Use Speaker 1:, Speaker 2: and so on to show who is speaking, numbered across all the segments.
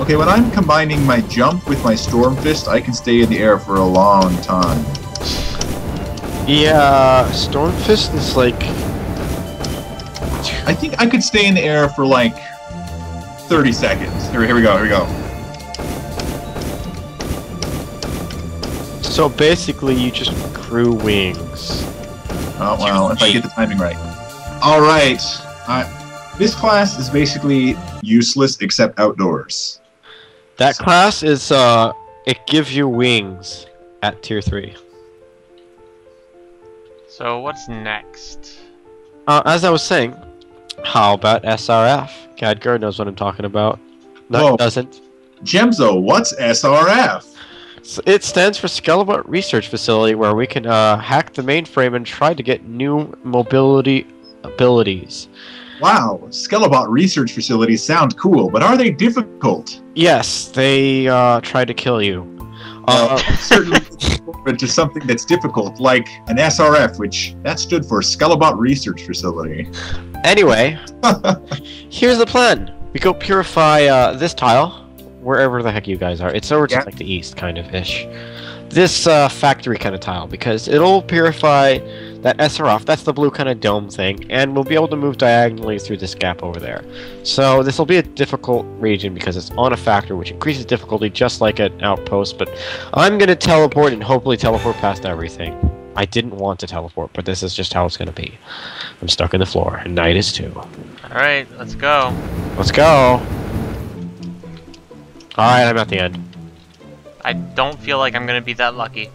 Speaker 1: Okay, when I'm combining my jump with my Storm Fist, I can stay in the air for a long time.
Speaker 2: Yeah, Storm Fist is like...
Speaker 1: I think I could stay in the air for like 30 seconds. Here we go.
Speaker 2: So basically, you just grew wings.
Speaker 1: Oh, well, if I get the timing right. Alright. This class is basically useless except outdoors.
Speaker 2: That class is, it gives you wings at tier 3.
Speaker 3: So what's next?
Speaker 2: As I was saying, how about SRF? Khadgar knows what I'm talking about. No,
Speaker 1: Whoa.
Speaker 2: he doesn't.
Speaker 1: Gemzo, what's SRF?
Speaker 2: So it stands for Skelebot Research Facility, where we can hack the mainframe and try to get new mobility abilities.
Speaker 1: Wow, Skelebot research facilities sound cool, but are they difficult?
Speaker 2: Yes, they try to kill you.
Speaker 1: Certainly forward to something that's difficult, like an SRF, which that stood for Skelebot Research Facility.
Speaker 2: Anyway, here's the plan. We go purify this tile, wherever the heck you guys are. It's over to like the east, kind of ish. This factory kind of tile, because it'll purify that SRF, that's the blue kind of dome thing, and we'll be able to move diagonally through this gap over there. So this will be a difficult region because it's on a factor, which increases difficulty just like an outpost, but I'm going to teleport and hopefully teleport past everything. I didn't want to teleport, but this is just how it's going to be. I'm stuck in the floor, and night is too.
Speaker 3: Alright, let's go.
Speaker 2: Let's go! Alright, I'm at the end.
Speaker 3: I don't feel like I'm gonna be that lucky.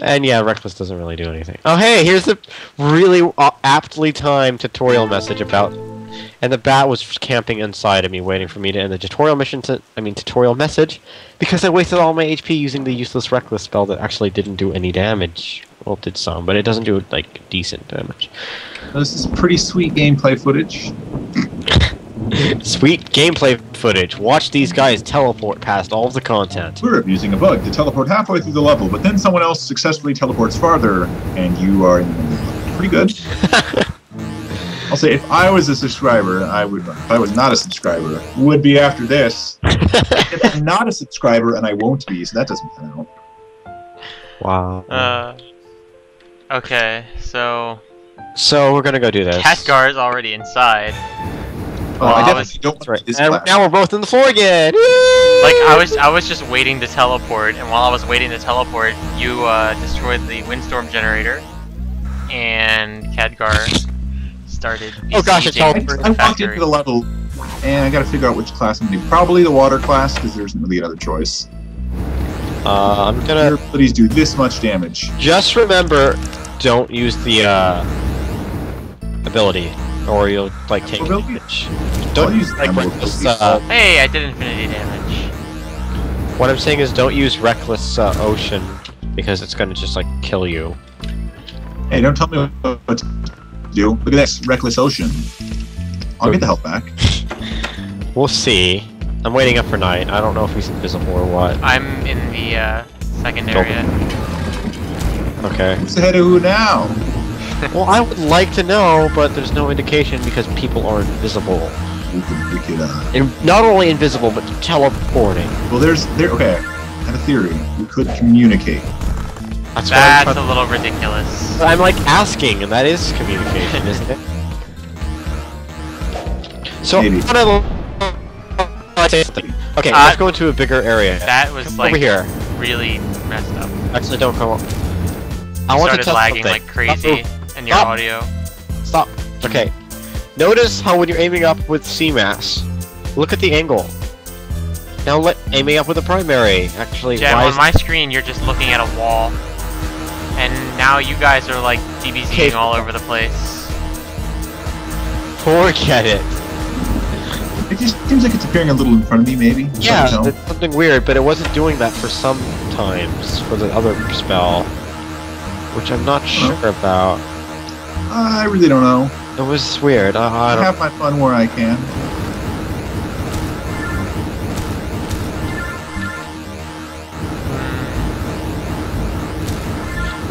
Speaker 2: And yeah, Reckless doesn't really do anything. Oh hey, here's a really aptly timed tutorial message about... And the bat was camping inside of me, waiting for me to end the tutorial tutorial message, because I wasted all my HP using the useless Reckless spell that actually didn't do any damage. Well, it did some, but it doesn't do, like, decent damage.
Speaker 1: This is pretty sweet gameplay footage.
Speaker 2: Sweet gameplay footage. Watch these guys teleport past all of the content.
Speaker 1: We're abusing a bug to teleport halfway through the level, but then someone else successfully teleports farther, and you are in the middle of the level. Pretty good. I'll say, if I was a subscriber, I would run. If I was not a subscriber, would be after this. If I'm not a subscriber, and I won't be, so that doesn't count.
Speaker 2: Wow.
Speaker 3: Okay, so
Speaker 2: we're gonna go do this.
Speaker 3: Khadgar is already inside.
Speaker 1: Oh, I definitely don't.
Speaker 2: That's right.
Speaker 1: This
Speaker 2: And
Speaker 1: class.
Speaker 2: now we're both in the floor again.
Speaker 3: Like I was just waiting to teleport, and while I was waiting to teleport, you destroyed the windstorm generator, and Khadgar started.
Speaker 2: Oh gosh, it's
Speaker 3: besieging
Speaker 2: all-
Speaker 3: the
Speaker 1: I walked
Speaker 3: factory.
Speaker 1: into the level, and I gotta figure out which class I'm gonna do. Probably the water class, because there isn't really another choice.
Speaker 2: I'm
Speaker 1: Your
Speaker 2: gonna
Speaker 1: abilities do this much damage.
Speaker 2: just remember, don't use the ability, or you'll like take
Speaker 1: Ability?
Speaker 2: damage.
Speaker 1: I'll
Speaker 2: Don't
Speaker 1: use
Speaker 2: use like
Speaker 1: ammo.
Speaker 2: reckless.
Speaker 3: Hey, I did infinity damage.
Speaker 2: What I'm saying is, don't use reckless ocean because it's gonna just like kill you.
Speaker 1: Hey, don't tell me what to do. Look at this, Reckless Ocean. I'll get the health back.
Speaker 2: We'll see. I'm waiting up for night. I don't know if he's invisible or what.
Speaker 3: I'm in the second area.
Speaker 2: Okay.
Speaker 1: Who's ahead of who now?
Speaker 2: Well, I would like to know, but there's no indication because people are invisible.
Speaker 1: We could,
Speaker 2: And not only invisible, but teleporting.
Speaker 1: well, okay. I have a theory. We could communicate.
Speaker 2: That's
Speaker 3: That's
Speaker 2: what
Speaker 3: a little ridiculous.
Speaker 2: I'm like asking, and that is communication, isn't it? So,
Speaker 1: Maybe.
Speaker 2: say something. Okay, let's go into a bigger area.
Speaker 3: That was
Speaker 2: Come
Speaker 3: like
Speaker 2: over here.
Speaker 3: really messed up.
Speaker 2: Actually, don't come up. I
Speaker 3: You
Speaker 2: want to
Speaker 3: started
Speaker 2: tell
Speaker 3: lagging
Speaker 2: something.
Speaker 3: like crazy, and your
Speaker 2: Stop.
Speaker 3: audio.
Speaker 2: Stop. Okay. Notice how when you're aiming up with CMAS, look at the angle. Now aiming up with a primary. Actually,
Speaker 3: Jem,
Speaker 2: why
Speaker 3: on
Speaker 2: is
Speaker 3: my screen, you're just looking at a wall, and now you guys are like DBZing
Speaker 2: Okay.
Speaker 3: all over the place.
Speaker 2: forget it?
Speaker 1: It just seems like it's appearing a little in front of me, maybe.
Speaker 2: Yeah,
Speaker 1: I don't know.
Speaker 2: it's something weird, but it wasn't doing that for some times for the other spell, which I'm not sure about.
Speaker 1: I really don't know.
Speaker 2: It was weird. I
Speaker 1: I
Speaker 2: don't.
Speaker 1: have my fun where I can.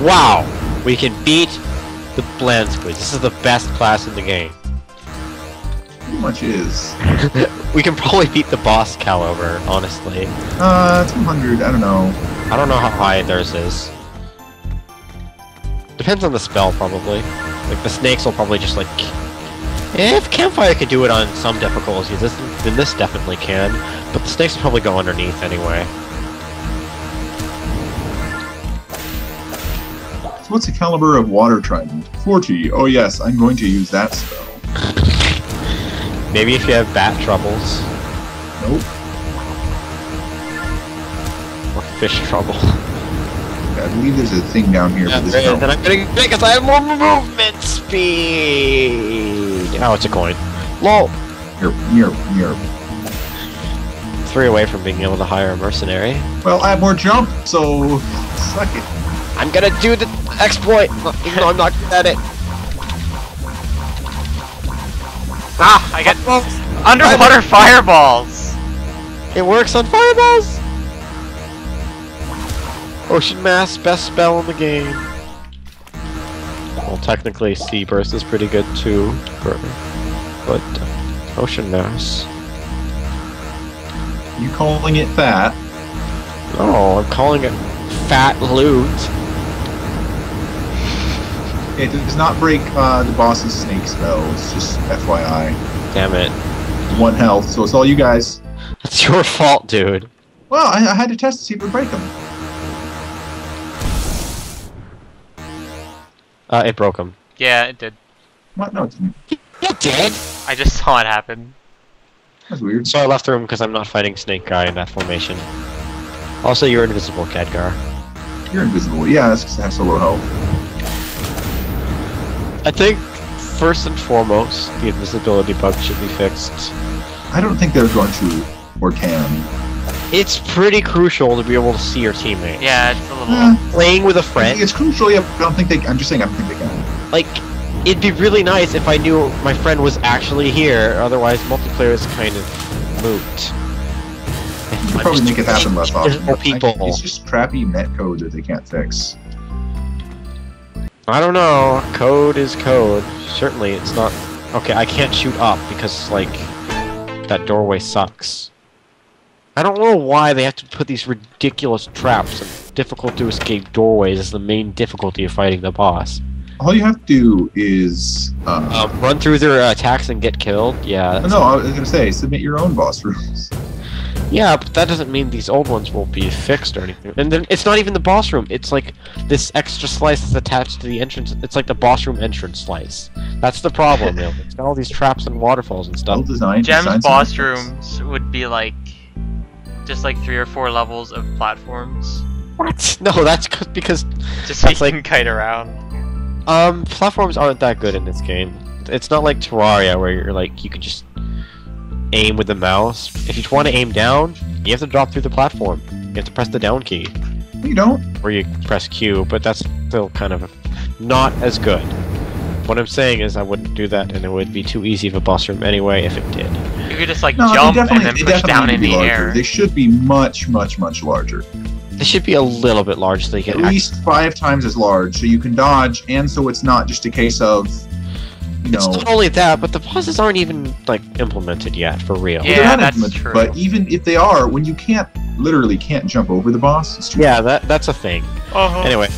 Speaker 2: Wow, we can beat the Bland Squids. This is the best class in the game.
Speaker 1: pretty much is.
Speaker 2: We can probably beat the boss caliber, honestly.
Speaker 1: 200, I don't know.
Speaker 2: I don't know how high theirs is. Depends on the spell, probably. Like, the snakes will probably just, like... If Campfire could do it on some difficulties, then this definitely can. But the snakes will probably go underneath anyway.
Speaker 1: So what's the caliber of Water Trident? 40. Oh yes, I'm going to use that spell.
Speaker 2: Maybe if you have bat troubles.
Speaker 1: Nope.
Speaker 2: Or fish trouble.
Speaker 1: I believe there's a thing down here for this
Speaker 2: Then
Speaker 1: spell.
Speaker 2: I'm gonna get because I have more movement speed! Oh, it's a coin. Lol!
Speaker 1: Near.
Speaker 2: 3 away from being able to hire a mercenary.
Speaker 1: Well, I have more jump, so suck it.
Speaker 2: I'm gonna do the exploit, even though I'm not good at it.
Speaker 3: Ah, I got underwater fireballs.
Speaker 2: It works on fireballs! Ocean Mass, best spell in the game. Well, technically, Sea Burst is pretty good too, but Ocean Mass.
Speaker 1: You calling it fat?
Speaker 2: No, I'm calling it fat loot.
Speaker 1: It does not break the boss's snake spell. It's just FYI.
Speaker 2: Damn it.
Speaker 1: 1 health, so it's all you guys.
Speaker 2: That's your fault, dude.
Speaker 1: Well, I had to test to see if it would break them.
Speaker 2: It broke him.
Speaker 3: Yeah, it did.
Speaker 1: What? No, it didn't.
Speaker 2: It did?
Speaker 3: I just saw it happen.
Speaker 1: That's weird.
Speaker 2: So I left the room because I'm not fighting Snake Guy in that formation. Also, you're invisible, Khadgar.
Speaker 1: You're invisible. Yeah, that's because I have so low health.
Speaker 2: I think, first and foremost, the invisibility bug should be fixed.
Speaker 1: I don't think they're going to or can.
Speaker 2: It's pretty crucial to be able to see your teammates.
Speaker 3: Yeah, it's a little.
Speaker 2: Playing with a
Speaker 1: I
Speaker 2: friend,
Speaker 1: think it's crucial. Yeah, I don't think they. I'm just saying. I don't think they can.
Speaker 2: like, it'd be really nice if I knew my friend was actually here, otherwise multiplayer is kind of moot.
Speaker 1: You could probably make it happen less often.
Speaker 2: Invisible
Speaker 1: but
Speaker 2: people.
Speaker 1: It's just crappy net code that they can't fix.
Speaker 2: I don't know. Code is code. Certainly, it's not... Okay, I can't shoot up because, like, that doorway sucks. I don't know why they have to put these ridiculous traps and difficult to escape doorways as the main difficulty of fighting the boss.
Speaker 1: All you have to do is.
Speaker 2: Run through their attacks and get killed? Yeah.
Speaker 1: No, I was gonna say submit your own boss rules.
Speaker 2: Yeah, but that doesn't mean these old ones will be fixed or anything. And then it's not even the boss room. It's like this extra slice that's attached to the entrance. It's like the boss room entrance slice. That's the problem, really. It's got all these traps and waterfalls and
Speaker 1: Well
Speaker 2: stuff.
Speaker 1: designed.
Speaker 3: Gem's
Speaker 1: designed
Speaker 3: boss
Speaker 1: some-
Speaker 3: rooms would be like just like 3 or 4 levels of platforms,
Speaker 2: What? No, that's because
Speaker 3: just so you
Speaker 2: That's like-
Speaker 3: can kite around.
Speaker 2: platforms aren't that good in this game. It's not like Terraria where you're like you can just aim with the mouse. If you want to aim down, you have to drop through the platform. You have to press the down key,
Speaker 1: You don't.
Speaker 2: or you press Q, but that's still kind of not as good. What I'm saying is I wouldn't do that, and it would be too easy of a boss room anyway if it did.
Speaker 3: You could just like
Speaker 1: No,
Speaker 3: jump
Speaker 1: they
Speaker 3: and
Speaker 1: definitely,
Speaker 3: then
Speaker 1: they
Speaker 3: push
Speaker 1: definitely
Speaker 3: down
Speaker 1: need
Speaker 3: in
Speaker 1: to be
Speaker 3: the
Speaker 1: larger.
Speaker 3: air.
Speaker 1: They should be much larger.
Speaker 2: They should be a little bit large so they
Speaker 1: At
Speaker 2: can
Speaker 1: least 5 times as large, so you can dodge, and so it's not just a case of, you
Speaker 2: It's
Speaker 1: know.
Speaker 2: not only that, but the bosses aren't even like implemented yet for real.
Speaker 3: Yeah,
Speaker 1: they're not
Speaker 3: that's
Speaker 1: implemented,
Speaker 3: true.
Speaker 1: But even if they are, when you literally can't jump over the boss, it's too.
Speaker 2: Yeah, that's a thing.
Speaker 3: Uh-huh.
Speaker 2: Anyway.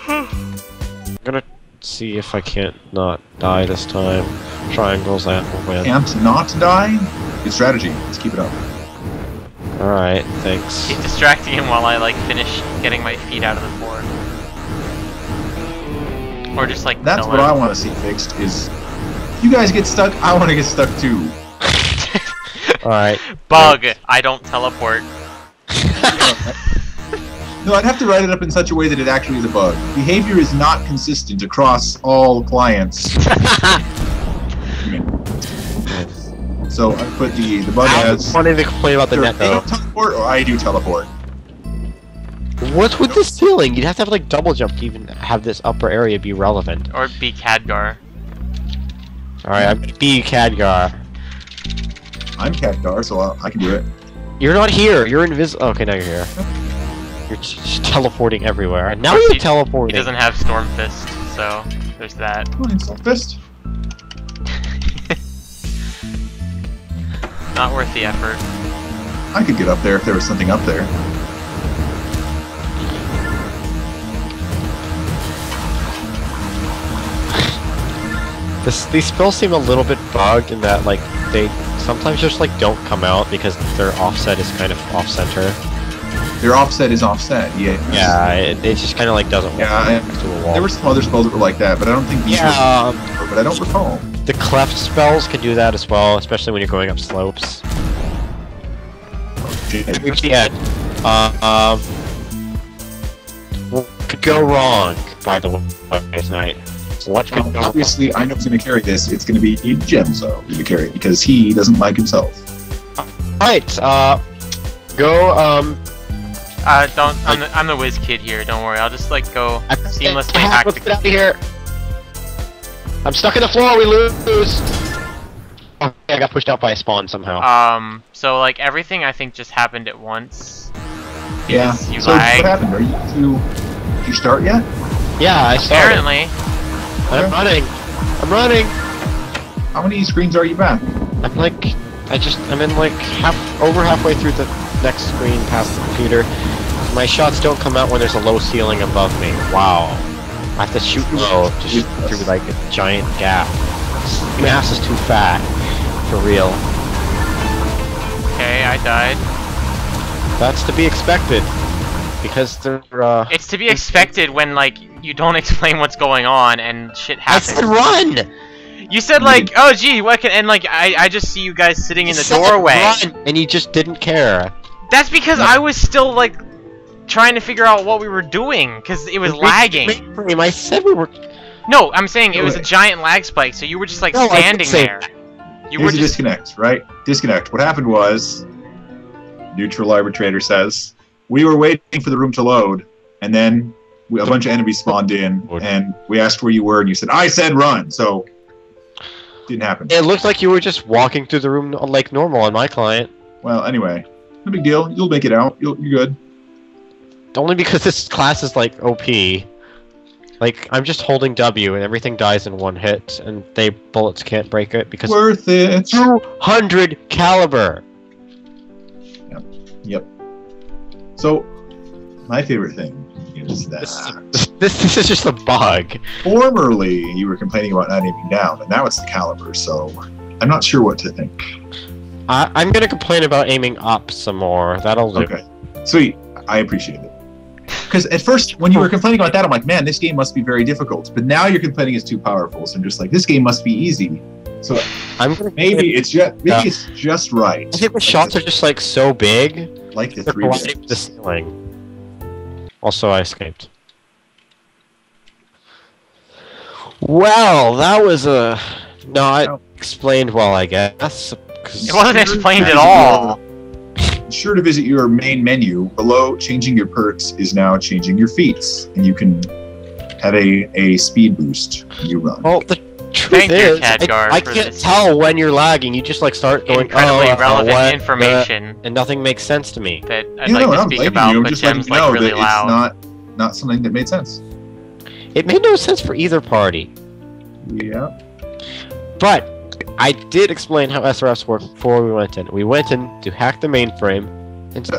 Speaker 2: I'm gonna see if I can't not die this time. Triangles that will win.
Speaker 1: Can't not die. Good strategy. Let's keep it up.
Speaker 2: Alright, thanks.
Speaker 3: Keep distracting him while I like finish getting my feet out of the board. Or just like
Speaker 1: That's
Speaker 3: kill
Speaker 1: what
Speaker 3: him.
Speaker 1: I want to see fixed. Is if you guys get stuck, I want to get stuck too.
Speaker 2: Alright.
Speaker 3: Bug, I don't teleport.
Speaker 1: No, I'd have to write it up in such a way that it actually is a bug. Behavior is not consistent across all clients. So I put the bug
Speaker 2: I
Speaker 1: as
Speaker 2: wanted to complain about the
Speaker 1: either
Speaker 2: net
Speaker 1: they
Speaker 2: though.
Speaker 1: don't teleport or I do teleport.
Speaker 2: What's with the ceiling? You'd have to have like double jump to even have this upper area be relevant.
Speaker 3: Or be Khadgar.
Speaker 2: Alright, I'm gonna be Khadgar.
Speaker 1: I'm Khadgar, so I can do it.
Speaker 2: You're not here. You're invisible. Okay, now you're here. You're just teleporting everywhere. And now
Speaker 3: Of course
Speaker 2: you're
Speaker 3: he
Speaker 2: teleporting.
Speaker 3: doesn't have Storm Fist, so there's that.
Speaker 1: Come on, Insult Fist.
Speaker 3: Not worth the effort.
Speaker 1: I could get up there if there was something up there.
Speaker 2: These spells seem a little bit bugged in that, like, they sometimes just, like, don't come out because their offset is kind of off-center.
Speaker 1: Their offset is offset, yeah.
Speaker 2: Yeah, it just kind of, like, doesn't work next to a wall.
Speaker 1: There were some other spells that were like that, but I don't think these were, but I don't recall.
Speaker 2: The cleft spells can do that as well, especially when you're going up slopes. Reach the end. What could go wrong, by the way, tonight? What could go wrong?
Speaker 1: Obviously, I know who's going to carry this. It's going to be Gemzo who's going to carry it, because he doesn't like himself.
Speaker 2: Alright, go,
Speaker 3: Don't. I'm the whiz kid here. Don't worry. I'll just like go seamlessly hack
Speaker 2: let's get out of here! I'm stuck in the floor, we lose! Okay, I got pushed out by a spawn somehow.
Speaker 3: So like everything I think just happened at once.
Speaker 1: Yeah.
Speaker 3: You
Speaker 1: so
Speaker 3: lagged.
Speaker 1: what happened? Did you start yet?
Speaker 2: Yeah, I started.
Speaker 3: Apparently.
Speaker 2: I'm running! I'm running!
Speaker 1: How many screens are you back?
Speaker 2: I'm like, I'm in like over halfway through the next screen past the computer. My shots don't come out when there's a low ceiling above me. Wow. I have to shoot low to shoot through like a giant gap. My ass is too fat. For real.
Speaker 3: Okay, I died.
Speaker 2: That's to be expected. Because they're,
Speaker 3: It's to be expected when, like, you don't explain what's going on and shit happens.
Speaker 2: I said run!
Speaker 3: You said, like, oh gee, what can- and, like, I just see you guys sitting in the doorway.
Speaker 2: Run, and you just didn't care.
Speaker 3: That's because I was still, like, trying to figure out what we were doing, because it was lagging.
Speaker 2: I said we were...
Speaker 3: No, I'm saying it was a giant lag spike, so you were just, like,
Speaker 2: No, I didn't
Speaker 3: standing
Speaker 2: say
Speaker 3: there.
Speaker 2: that.
Speaker 3: You
Speaker 1: Here's
Speaker 3: were
Speaker 1: a
Speaker 3: just...
Speaker 1: disconnect, right? Disconnect. What happened was, neutral arbitrator says, we were waiting for the room to load, and then a bunch of enemies spawned in, and we asked where you were, and you said, I said run, so didn't happen.
Speaker 2: It looked like you were just walking through the room like normal on my client.
Speaker 1: Well, anyway, no big deal. You'll make it out. You're good.
Speaker 2: Only because this class is like OP. Like, I'm just holding W and everything dies in one hit, and bullets can't break it because
Speaker 1: Worth it.
Speaker 2: 200 caliber!
Speaker 1: Yep. So, my favorite thing is that
Speaker 2: This is just a bug.
Speaker 1: formerly you were complaining about not aiming down, and now it's the caliber, so I'm not sure what to think.
Speaker 2: I'm gonna complain about aiming up some more. That'll do.
Speaker 1: Okay. Sweet. I appreciate it. Because at first, when you were complaining about that, I'm like, man, this game must be very difficult. But now you're complaining it's too powerful, so I'm just like, this game must be easy. So
Speaker 2: I'm gonna
Speaker 1: maybe it's just right.
Speaker 2: I think the shots are just like so big.
Speaker 1: Like the
Speaker 2: They're
Speaker 1: three
Speaker 2: colliding with the
Speaker 1: bits.
Speaker 2: ceiling. Also, I escaped. Well, that was not explained well, I guess.
Speaker 3: It wasn't explained at all.
Speaker 1: Be sure to visit your main menu. Below changing your perks is now changing your feats, and you can have a speed boost when you run.
Speaker 2: Well, the truth
Speaker 3: Thank you,
Speaker 2: is,
Speaker 3: Khadgar,
Speaker 2: I
Speaker 3: for
Speaker 2: can't
Speaker 3: this
Speaker 2: tell when you're lagging. You just like start going,
Speaker 3: Incredibly relevant
Speaker 2: what,
Speaker 3: information
Speaker 2: and nothing makes sense to me.
Speaker 3: that I'd
Speaker 1: Yeah,
Speaker 3: like
Speaker 1: no,
Speaker 3: to
Speaker 1: I'm
Speaker 3: speak
Speaker 1: blaming
Speaker 3: about,
Speaker 1: you. I'm
Speaker 3: but
Speaker 1: just letting
Speaker 3: Gem's
Speaker 1: you know
Speaker 3: like really
Speaker 1: that
Speaker 3: loud.
Speaker 1: it's not something that made sense.
Speaker 2: It made no sense for either party.
Speaker 1: Yeah.
Speaker 2: But I did explain how SRFs work before we went in. We went in to hack the mainframe into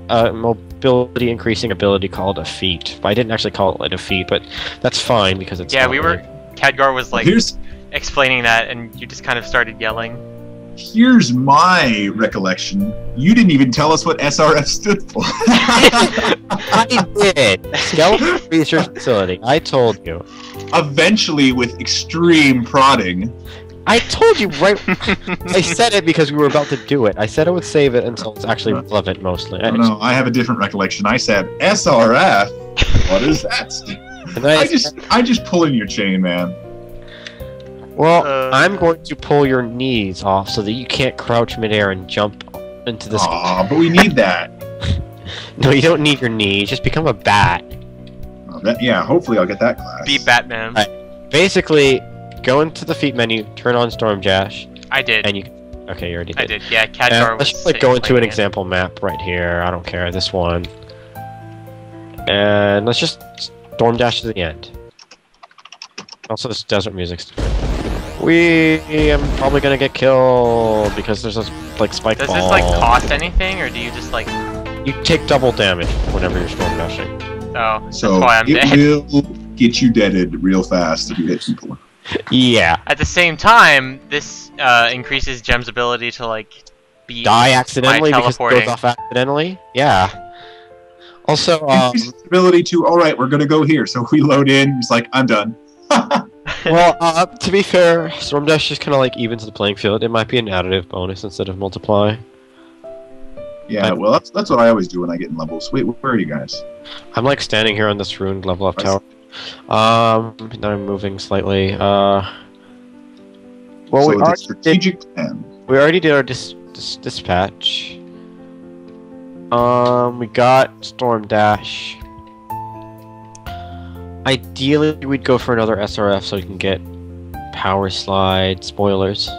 Speaker 2: a mobility increasing ability called a feat. I didn't actually call it a feat, but that's fine because it's
Speaker 3: Yeah,
Speaker 2: not
Speaker 3: we
Speaker 2: really-
Speaker 3: were. Khadgar was like
Speaker 1: Here's
Speaker 3: explaining that, and you just kind of started yelling.
Speaker 1: my recollection. You didn't even tell us what SRF stood for.
Speaker 2: I did. Skeleton Research Facility. I told you.
Speaker 1: Eventually, with extreme prodding.
Speaker 2: I told you right. I said it because we were about to do it. I said I would save it until it's actually relevant, mostly.
Speaker 1: Oh, no, I have a different recollection. I said SRF. What is that?
Speaker 2: And
Speaker 1: I just pulling your chain, man.
Speaker 2: Well,
Speaker 3: Uh,
Speaker 2: I'm going to pull your knees off so that you can't crouch midair and jump into this.
Speaker 1: Aw, but we need that.
Speaker 2: No, you don't need your knees. Just become a bat.
Speaker 1: Yeah, hopefully I'll get that class.
Speaker 3: Be Batman.
Speaker 2: Basically, go into the feet menu, turn on Stormdash,
Speaker 3: I did.
Speaker 2: and you. Okay, you already did.
Speaker 3: I did. Yeah, Khadgar was.
Speaker 2: Let's just like go into an example map right here. I don't care. This one. And let's just Stormdash to the end. Also, this desert music's. We am probably gonna get killed because there's a like spike
Speaker 3: Does
Speaker 2: ball.
Speaker 3: this like cost anything, or do you just like?
Speaker 2: You take double damage whenever you're storm dashing.
Speaker 3: Oh, that's
Speaker 1: So
Speaker 3: why I'm
Speaker 1: it
Speaker 3: dead.
Speaker 1: will get you deaded real fast if you hit people.
Speaker 2: Yeah.
Speaker 3: At the same time, this increases Gem's ability to like beat
Speaker 2: Die accidentally
Speaker 3: by
Speaker 2: because it
Speaker 3: teleporting.
Speaker 2: goes off accidentally. Yeah. Also,
Speaker 1: Increases the ability to, all right, we're going to go here. So if we load in, it's like, I'm done.
Speaker 2: well, to be fair, storm dash just kind of like evens the playing field. It might be an additive bonus instead of multiply.
Speaker 1: Yeah, well, that's what I always do when I get in levels. Wait, where are you guys?
Speaker 2: I'm like standing here on this ruined level up
Speaker 1: I
Speaker 2: tower. Now I'm moving slightly. Well,
Speaker 1: So
Speaker 2: we
Speaker 1: it's a
Speaker 2: already
Speaker 1: strategic plan.
Speaker 2: did our dispatch. We got storm dash. Ideally, we'd go for another SRF so we can get power slide spoilers.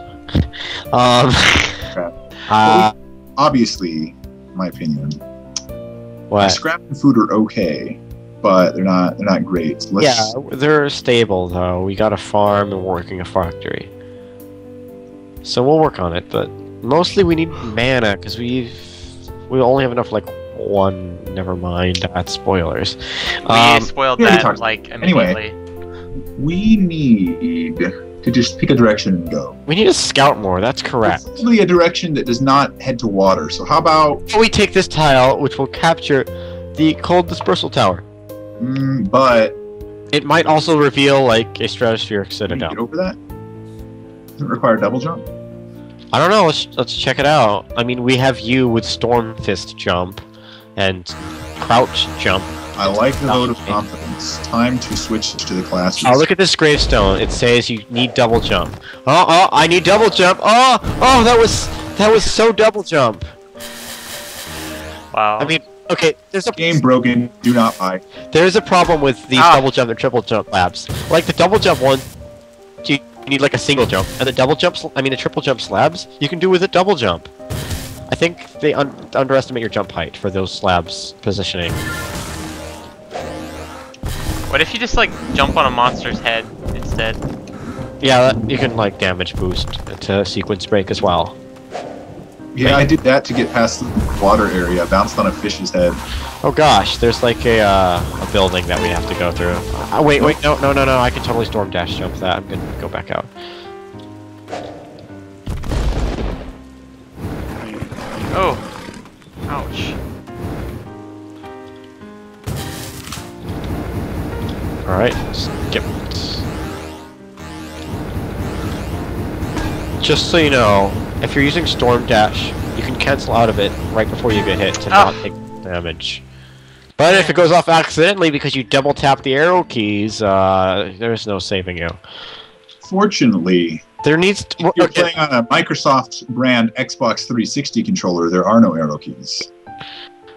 Speaker 1: Obviously, in my opinion,
Speaker 2: What?
Speaker 1: scrap and food are okay, but they're not great. So let's,
Speaker 2: Yeah, they're stable though. We got a farm and working a factory. So we'll work on it, but mostly we need mana because we only have enough like one. Never mind, that's spoilers.
Speaker 3: We spoiled
Speaker 1: we already
Speaker 3: that
Speaker 1: talked-
Speaker 3: like
Speaker 1: Anyway.
Speaker 3: immediately.
Speaker 1: we need to just pick a direction and go.
Speaker 2: We need to scout more. That's correct.
Speaker 1: Preferably a direction that does not head to water. So how about,
Speaker 2: We take this tile, which will capture the cold dispersal tower.
Speaker 1: but
Speaker 2: It might also reveal like a stratospheric
Speaker 1: can you
Speaker 2: citadel.
Speaker 1: get over that? Does it require double jump?
Speaker 2: I don't know. Let's check it out. I mean, we have you with Storm Fist jump and crouch jump.
Speaker 1: I like the vote of confidence. Time to switch to the classes.
Speaker 2: Oh, look at this gravestone. It says you need double jump. Oh, I need double jump. Oh, that was so double jump.
Speaker 3: Wow.
Speaker 2: I mean, okay,
Speaker 1: Game broken. Do not buy.
Speaker 2: there's a problem with these
Speaker 3: Ah.
Speaker 2: double jump and triple jump labs. Like the double jump one, you need like a single jump, and the the triple jump slabs, you can do with a double jump. I think they underestimate your jump height for those slabs positioning.
Speaker 3: What if you just like jump on a monster's head instead?
Speaker 2: Yeah, you can like damage boost to sequence break as well.
Speaker 1: Yeah, I did that to get past the water area. Bounced on a fish's head.
Speaker 2: Oh gosh, there's like a building that we have to go through. Wait, no, I can totally storm dash jump that. I'm gonna go back out.
Speaker 3: Oh, ouch.
Speaker 2: Alright, skip. Just so you know, if you're using Storm Dash, you can cancel out of it right before you get hit to not take damage. But if it goes off accidentally because you double tap the arrow keys, there's no saving you.
Speaker 1: Fortunately,
Speaker 2: There needs to,
Speaker 1: if you're
Speaker 2: okay.
Speaker 1: playing on a Microsoft brand Xbox 360 controller, there are no arrow keys.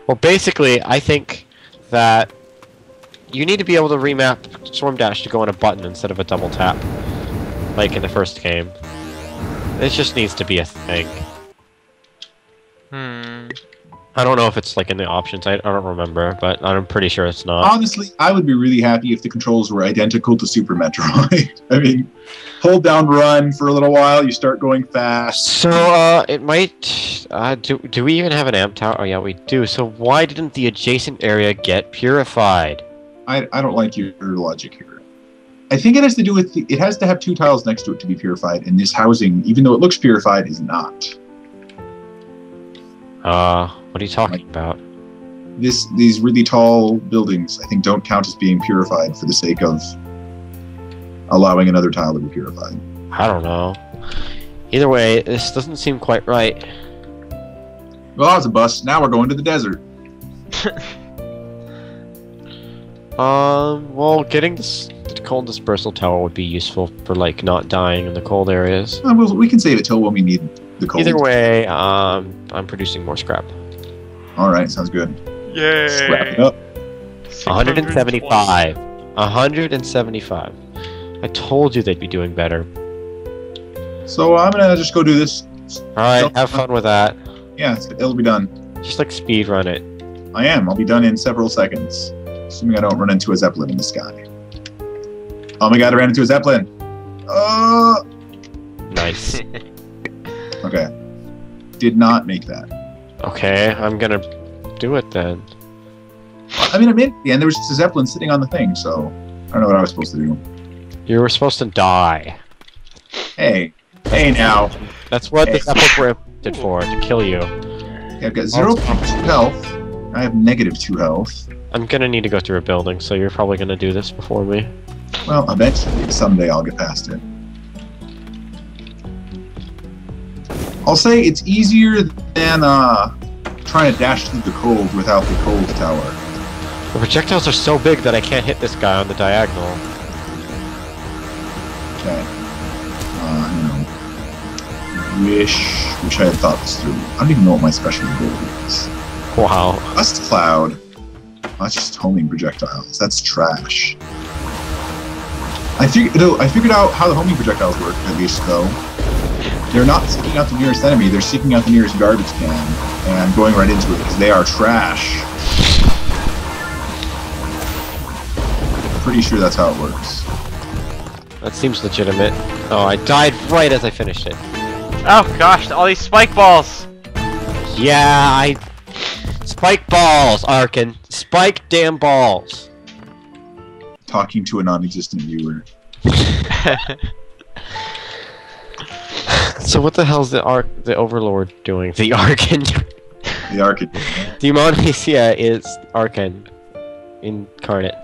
Speaker 2: Well, basically, I think that you need to be able to remap Storm Dash to go on a button instead of a double tap, like in the first game. It just needs to be a thing. I don't know if it's like in the options. I don't remember, but I'm pretty sure it's not.
Speaker 1: Honestly, I would be really happy if the controls were identical to Super Metroid. I mean, hold down run for a little while, you start going fast.
Speaker 2: So, it might... do we even have an amp tower? Oh yeah, we do. So why didn't the adjacent area get purified?
Speaker 1: I don't like your logic here. I think it has to do with... it has to have two tiles next to it to be purified, and this housing, even though it looks purified, is not.
Speaker 2: What are you talking about?
Speaker 1: These really tall buildings, I think, don't count as being purified for the sake of allowing another tile to be purified.
Speaker 2: I don't know. Either way, this doesn't seem quite right.
Speaker 1: Well, that was a bust. Now we're going to the desert.
Speaker 2: Well, getting the cold dispersal tower would be useful for, like, not dying in the cold areas.
Speaker 1: We can save it till when we need the cold.
Speaker 2: Either way, I'm producing more scrap.
Speaker 1: All right, sounds good.
Speaker 3: Yay!
Speaker 1: Scrap it up.
Speaker 2: 175. 175. I told you they'd be doing better.
Speaker 1: So I'm gonna just go do this.
Speaker 2: Alright, have fun with that.
Speaker 1: Yeah, it'll be done.
Speaker 2: Just like speed run it.
Speaker 1: I am. I'll be done in several seconds, assuming I don't run into a Zeppelin in the sky. Oh my god, I ran into a Zeppelin.
Speaker 2: Nice.
Speaker 1: Okay. Did not make that.
Speaker 2: Okay, I'm gonna do it then.
Speaker 1: I mean, I made it, and there was just a Zeppelin sitting on the thing, so I don't know what I was supposed to do.
Speaker 2: You were supposed to die.
Speaker 1: Hey. Hey now.
Speaker 2: That's what
Speaker 1: Hey.
Speaker 2: the Zeppelins were intended for, to kill you.
Speaker 1: Okay, I've got 0.2 health. I have -2 health.
Speaker 2: I'm gonna need to go through a building, so you're probably gonna do this before me.
Speaker 1: Well, eventually, someday I'll get past it. I'll say it's easier than trying to dash through the cold without the cold tower.
Speaker 2: The projectiles are so big that I can't hit this guy on the diagonal.
Speaker 1: Okay. Wish I had thought this through. I don't even know what my special ability is.
Speaker 2: Wow.
Speaker 1: Dust cloud. Oh, that's just homing projectiles. That's trash. I figured out how the homing projectiles work, at least, though. They're not seeking out the nearest enemy, they're seeking out the nearest garbage can and going right into it because they are trash. Pretty sure that's how it works.
Speaker 2: That seems legitimate. Oh, I died right as I finished it.
Speaker 3: Oh gosh, all these spike balls!
Speaker 2: Yeah, Spike balls, Arkin. Spike damn balls.
Speaker 1: Talking to a non-existent viewer.
Speaker 2: So what the hell's the Overlord doing? The Arkin.
Speaker 1: The Arcade.
Speaker 2: Demonecia is Arkin incarnate.